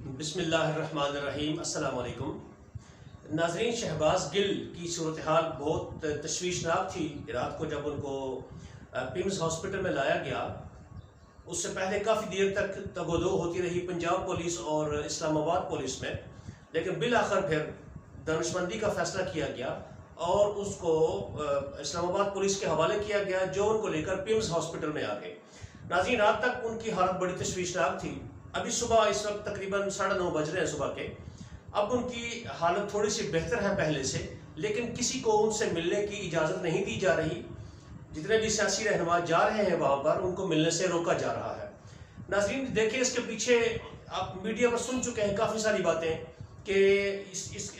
بسم اللہ الرحمن الرحیم۔ السلام علیکم ناظرین، شہباز گل کی صورتحال بہت تشویشناک تھی۔ رات کو جب ان کو پیمز ہاسپٹل میں لایا گیا، اس سے پہلے کافی دیر تک تگ و دو ہوتی رہی پنجاب پولیس اور اسلام آباد پولیس میں، لیکن بالآخر پھر دانشمندی کا فیصلہ کیا گیا اور اس کو اسلام آباد پولیس کے حوالے کیا گیا، جو ان کو لے کر پیمز ہاسپٹل میں آ گئے۔ ناظرین، رات تک ان کی حالت بڑی تشویشناک تھی۔ ابھی صبح اس وقت تقریباً 9:30 بج رہے ہیں صبح کے۔ اب ان کی حالت تھوڑی سی بہتر ہے پہلے سے، لیکن کسی کو ان سے ملنے کی اجازت نہیں دی جا رہی۔ جتنے بھی سیاسی رہنما جا رہے ہیں وہاں پر، ان کو ملنے سے روکا جا رہا ہے۔ ناظرین دیکھیں، اس کے پیچھے آپ میڈیا پر سن چکے ہیں کافی ساری باتیں کہ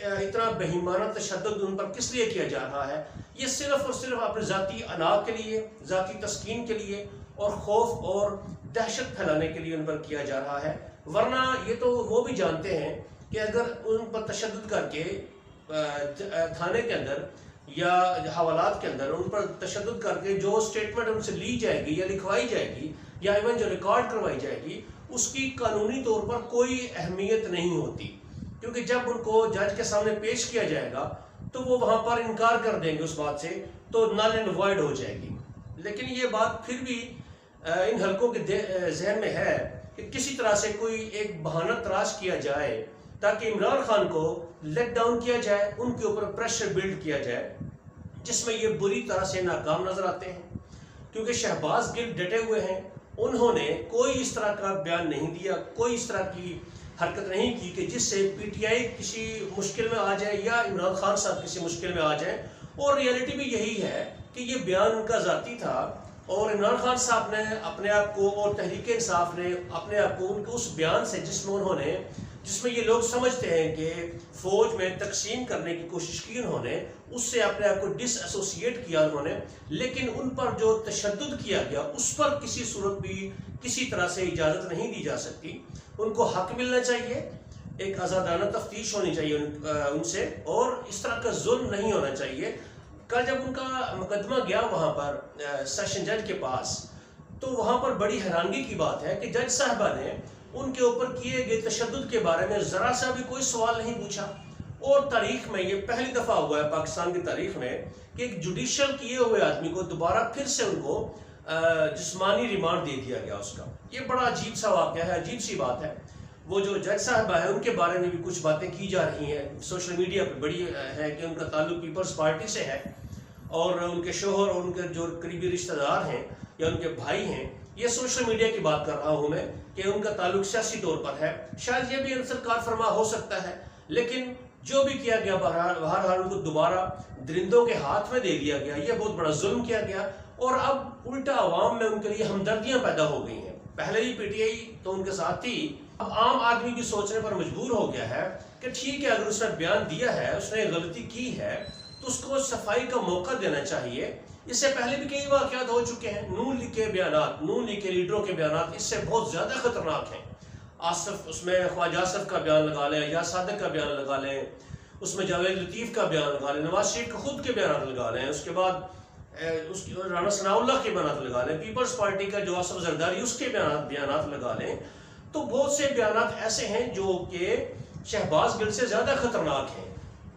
اتنا بہیمانہ تشدد ان پر کس لیے کیا جا رہا ہے۔ یہ صرف اور صرف اپنے ذاتی انا کے لیے، ذاتی تسکین کے لیے اور خوف اور دہشت پھیلانے کے لیے ان پر کیا جا رہا ہے۔ ورنہ یہ تو وہ بھی جانتے ہیں کہ اگر ان پر تشدد کر کے تھانے کے اندر یا حوالات کے اندر ان پر تشدد کر کے جو سٹیٹمنٹ ان سے لی جائے گی یا لکھوائی جائے گی یا ایون جو ریکارڈ کروائی جائے گی، اس کی قانونی طور پر کوئی اہمیت نہیں ہوتی، کیونکہ جب ان کو جج کے سامنے پیش کیا جائے گا تو وہ وہاں پر انکار کر دیں گے اس بات سے، تو نل اینڈ وائڈ ہو جائے گی۔ لیکن یہ بات پھر بھی ان حلقوں کے ذہن میں ہے کہ کسی طرح سے کوئی ایک بہانہ تراش کیا جائے تاکہ عمران خان کو لیٹ ڈاؤن کیا جائے، ان کے اوپر پریشر بلڈ کیا جائے، جس میں یہ بری طرح سے ناکام نظر آتے ہیں، کیونکہ شہباز گل ڈٹے ہوئے ہیں۔ انہوں نے کوئی اس طرح کا بیان نہیں دیا، کوئی اس طرح کی حرکت نہیں کی کہ جس سے پی ٹی آئی کسی مشکل میں آ جائے یا عمران خان صاحب کسی مشکل میں آ جائیں۔ اور ریئلٹی بھی یہی ہے کہ یہ بیان ان کا ذاتی تھا، اور عمران خان صاحب نے اپنے آپ کو اور تحریک انصاف نے اپنے آپ کو ان کے اس بیان سے جس میں یہ لوگ سمجھتے ہیں کہ فوج میں تقسیم کرنے کی کوشش کی، انہوں نے اس سے اپنے آپ کو ڈس ایسوسیٹ کیا انہوں نے، لیکن ان پر جو تشدد کیا گیا اس پر کسی صورت بھی کسی طرح سے اجازت نہیں دی جا سکتی۔ ان کو حق ملنا چاہیے، ایک آزادانہ تفتیش ہونی چاہیے ان سے، اور اس طرح کا ظلم نہیں ہونا چاہیے۔ کل جب ان کا مقدمہ گیا وہاں پر سیشن جج کے پاس، تو وہاں پر بڑی حیرانگی کی بات ہے کہ جج صاحبہ نے ان کے اوپر کیے گئے تشدد کے بارے میں ذرا سا بھی کوئی سوال نہیں پوچھا۔ اور تاریخ میں یہ پہلی دفعہ ہوا ہے پاکستان کی تاریخ میں کہ ایک جوڈیشل کیے ہوئے آدمی کو دوبارہ پھر سے ان کو جسمانی ریمانڈ دے دیا گیا اس کا۔ یہ بڑا عجیب سا واقعہ ہے، عجیب سی بات ہے۔ وہ جو جج صاحبہ ہے ان کے بارے میں بھی کچھ باتیں کی جا رہی ہیں سوشل میڈیا پہ، بڑی ہے کہ ان کا تعلق پیپلز پارٹی سے ہے، اور ان کے شوہر اور ان کے جو قریبی رشتہ دار ہیں یا ان کے بھائی ہیں، یہ سوشل میڈیا کی بات کر رہا ہوں میں کہ ان کا تعلق سیاسی طور پر ہے۔ شاید یہ بھی عنصر کار فرما ہو سکتا ہے، لیکن جو بھی کیا گیا بہرحال ان کو دوبارہ درندوں کے ہاتھ میں دے دیا گیا۔ یہ بہت بڑا ظلم کیا گیا، اور اب الٹا عوام میں ان کے لیے ہمدردیاں پیدا ہو گئی ہیں۔ پہلے ہی پی ٹی آئی تو ان کے ساتھ تھی، اب عام آدمی بھی سوچنے پر مجبور ہو گیا ہے کہ ٹھیک ہے، اگر اس نے بیان دیا ہے، اس نے غلطی کی ہے، تو اس کو صفائی کا موقع دینا چاہیے۔ اس سے پہلے بھی کئی واقعات ہو چکے ہیں، نون لیگ کے بیانات، نون لیگ کے لیڈروں کے بیانات اس سے بہت زیادہ خطرناک ہیں۔ اس میں خواجہ آصف کا بیان لگا لیں یا صادق کا بیان لگا لیں، اس میں جاوید لطیف کا بیان لگا لیں، نواز شریف کے خود کے بیانات لگا لیں، اس کے بعد رانا ثناء اللہ کے بیانات لگا لیں، پیپلز پارٹی کا جو آصف زرداری اس کے بیانات لگا لیں، تو بہت سے بیانات ایسے ہیں جو کہ شہباز گل سے زیادہ خطرناک ہیں۔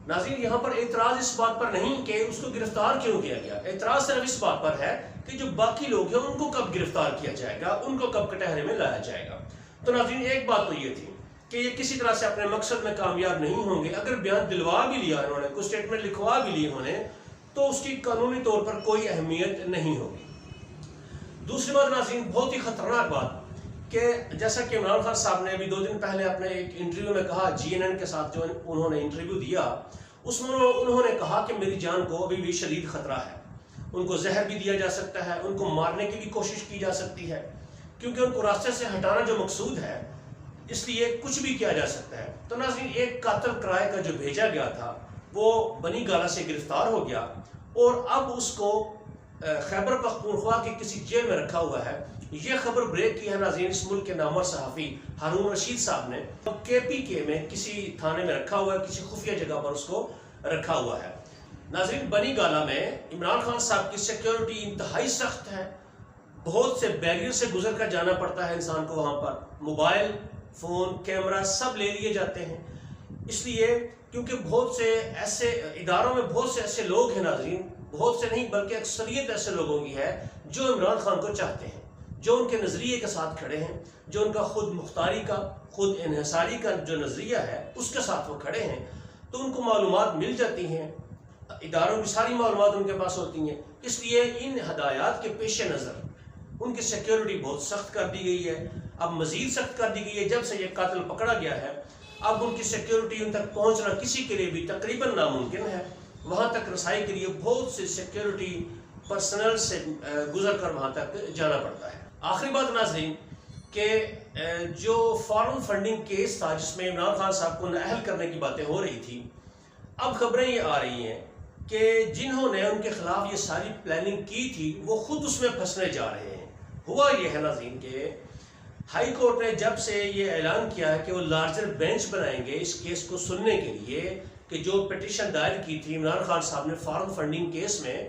ناظرین، یہاں پر اعتراض اس بات پر نہیں کہ اس کو گرفتار کیوں کیا گیا، اعتراض صرف اس بات پر ہے کہ جو باقی لوگ ہیں ان کو کب گرفتار کیا جائے گا، ان کو کب کٹہرے میں لایا جائے گا۔ تو ناظرین، ایک بات تو یہ تھی کہ یہ کسی طرح سے اپنے مقصد میں کامیاب نہیں ہوں گے۔ اگر بیان دلوا بھی لیا انہوں نے، کوئی سٹیٹمنٹ لکھوا بھی لی انہوں نے، تو اس کی قانونی طور پر کوئی اہمیت نہیں ہوگی۔ دوسری بات ناظرین، بہت ہی خطرناک بات، کہ جیسا کہ عمران خان صاحب نے ابھی 2 دن پہلے اپنے ایک انٹرویو میں کہا، جی این این کے ساتھ جو انہوں نے انٹرویو دیا، اس میں انہوں نے کہا کہ میری جان کو ابھی بھی شدید خطرہ ہے، ان کو زہر بھی دیا جا سکتا ہے، ان کو مارنے کی بھی کوشش کی جا سکتی ہے، کیونکہ ان کو راستے سے ہٹانا جو مقصود ہے، اس لیے کچھ بھی کیا جا سکتا ہے۔ تو ناظرین، ایک قاتل کرائے کا جو بھیجا گیا تھا وہ بنی گالہ سے گرفتار ہو گیا، اور اب اس کو خیبر پختونخوا کی کسی جیل میں رکھا ہوا ہے۔ یہ خبر بریک کی ہے ناظرین اس ملک کے نامور صحافی ہارون رشید صاحب نے، کے پی کے میں کسی تھانے میں رکھا ہوا ہے، کسی خفیہ جگہ پر اس کو رکھا ہوا ہے۔ ناظرین، بنی گالہ میں عمران خان صاحب کی سیکیورٹی انتہائی سخت ہے، بہت سے بیریئر سے گزر کر جانا پڑتا ہے انسان کو وہاں پر۔ موبائل فون، کیمرہ سب لے لیے جاتے ہیں، اس لیے کیونکہ بہت سے ایسے اداروں میں بہت سے ایسے لوگ ہیں ناظرین، بہت سے نہیں بلکہ اکثریت ایسے لوگوں کی ہے جو عمران خان کو چاہتے ہیں، جو ان کے نظریے کے ساتھ کھڑے ہیں، جو ان کا خود مختاری کا، خود انحصاری کا جو نظریہ ہے اس کے ساتھ وہ کھڑے ہیں، تو ان کو معلومات مل جاتی ہیں، اداروں کی ساری معلومات ان کے پاس ہوتی ہیں، اس لیے ان ہدایات کے پیش نظر ان کی سیکیورٹی بہت سخت کر دی گئی ہے، اب مزید سخت کر دی گئی ہے جب سے یہ قاتل پکڑا گیا ہے، اب ان کی سیکیورٹی ان تک پہنچنا کسی کے لیے بھی تقریباً ناممکن ہے، وہاں تک رسائی کے لیے بہت سے سیکیورٹی پرسنل سے گزر کر وہاں تک جانا پڑتا ہے۔ آخری بات ناظرین کہ جو فارن فنڈنگ کیس تھا جس میں عمران خان صاحب کو نااہل کرنے کی باتیں ہو رہی تھی، اب خبریں یہ آ رہی ہیں کہ جنہوں نے ان کے خلاف یہ ساری پلاننگ کی تھی وہ خود اس میں پھنسنے جا رہے ہیں۔ ہوا یہ ہے ناظرین کہ ہائی کورٹ نے جب سے یہ اعلان کیا ہے کہ وہ لارجر بینچ بنائیں گے اس کیس کو سننے کے لیے کہ جو پٹیشن دائر کی تھی عمران خان صاحب نے فارن فنڈنگ کیس میں،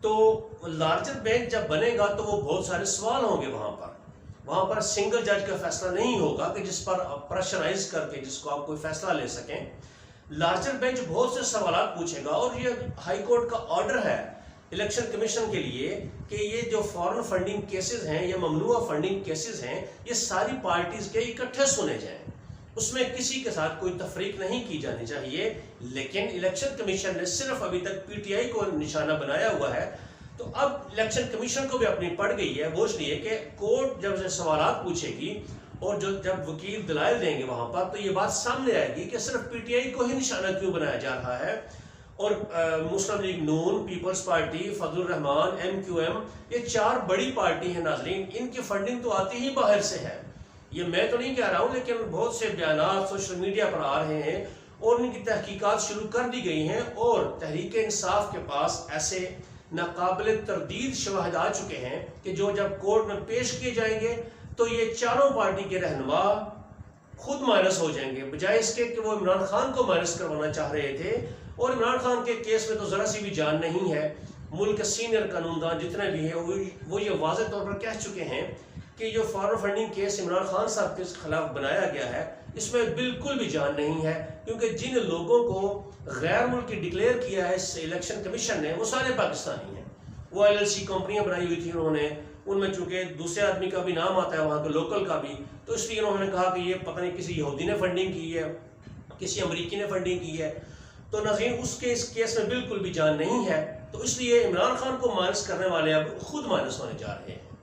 تو لارجر بینچ جب بنے گا تو وہ بہت سارے سوال ہوں گے وہاں پر سنگل جج کا فیصلہ نہیں ہوگا کہ جس پر پریشرائز کر کے جس کو آپ کوئی فیصلہ لے سکیں۔ لارجر بینچ بہت سے سوالات پوچھے گا، اور یہ ہائی کورٹ کا آرڈر ہے الیکشن کمیشن کے لیے کہ یہ جو فارن فنڈنگ کیسز ہیں یا ممنوعہ فنڈنگ کیسز ہیں یہ ساری پارٹیز کے اکٹھے سنے جائیں، اس میں کسی کے ساتھ کوئی تفریق نہیں کی جانی چاہیے۔ لیکن الیکشن کمیشن نے صرف ابھی تک پی ٹی آئی کو نشانہ بنایا ہوا ہے، تو اب الیکشن کمیشن کو بھی اپنی پڑ گئی ہے وہ، اس لیے کہ کورٹ جب سے سوالات پوچھے گی اور جب وکیل دلائل دیں گے وہاں پر، تو یہ بات سامنے آئے گی کہ صرف پی ٹی آئی کو ہی نشانہ کیوں بنایا جا رہا ہے، اور مسلم لیگ نون، پیپلز پارٹی، فضل الرحمان، ایم کیو ایم، یہ چار بڑی پارٹی ہیں ناظرین، ان کی فنڈنگ تو آتی ہی باہر سے ہے۔ یہ میں تو نہیں کہہ رہا ہوں، لیکن بہت سے بیانات سوشل میڈیا پر آ رہے ہیں اور ان کی تحقیقات شروع کر دی گئی ہیں، اور تحریک انصاف کے پاس ایسے ناقابل تردید شواہد آ چکے ہیں کہ جو جب کورٹ میں پیش کیے جائیں گے تو یہ چاروں پارٹی کے رہنما خود مائنس ہو جائیں گے، بجائے اس کے کہ وہ عمران خان کو مائنس کروانا چاہ رہے تھے۔ اور عمران خان کے کیس میں تو ذرا سی بھی جان نہیں ہے، ملک کے سینئر قانون دان جتنے بھی ہیں وہ یہ واضح طور پر کہہ چکے ہیں کہ جو foreign funding case Imran Khan صاحب کے خلاف بنایا گیا ہے اس میں بالکل بھی جان نہیں ہے، کیونکہ جن لوگوں کو غیر ملکی ڈکلیئر کیا ہے اس الیکشن کمیشن نے وہ سارے پاکستانی ہیں، وہ ایل ایل سی کمپنیاں بنائی ہوئی تھیں انہوں نے، ان میں چونکہ دوسرے آدمی کا بھی نام آتا ہے وہاں کے لوکل کا بھی، تو اس لیے انہوں نے کہا کہ یہ پتہ نہیں کسی یہودی نے فنڈنگ کی ہے، کسی امریکی نے فنڈنگ کی ہے، تو ناظرین اس کیس میں بالکل بھی جان نہیں ہے، تو اس لیے عمران خان کو مائنس کرنے والے اب خود مائنس ہونے جا رہے ہیں۔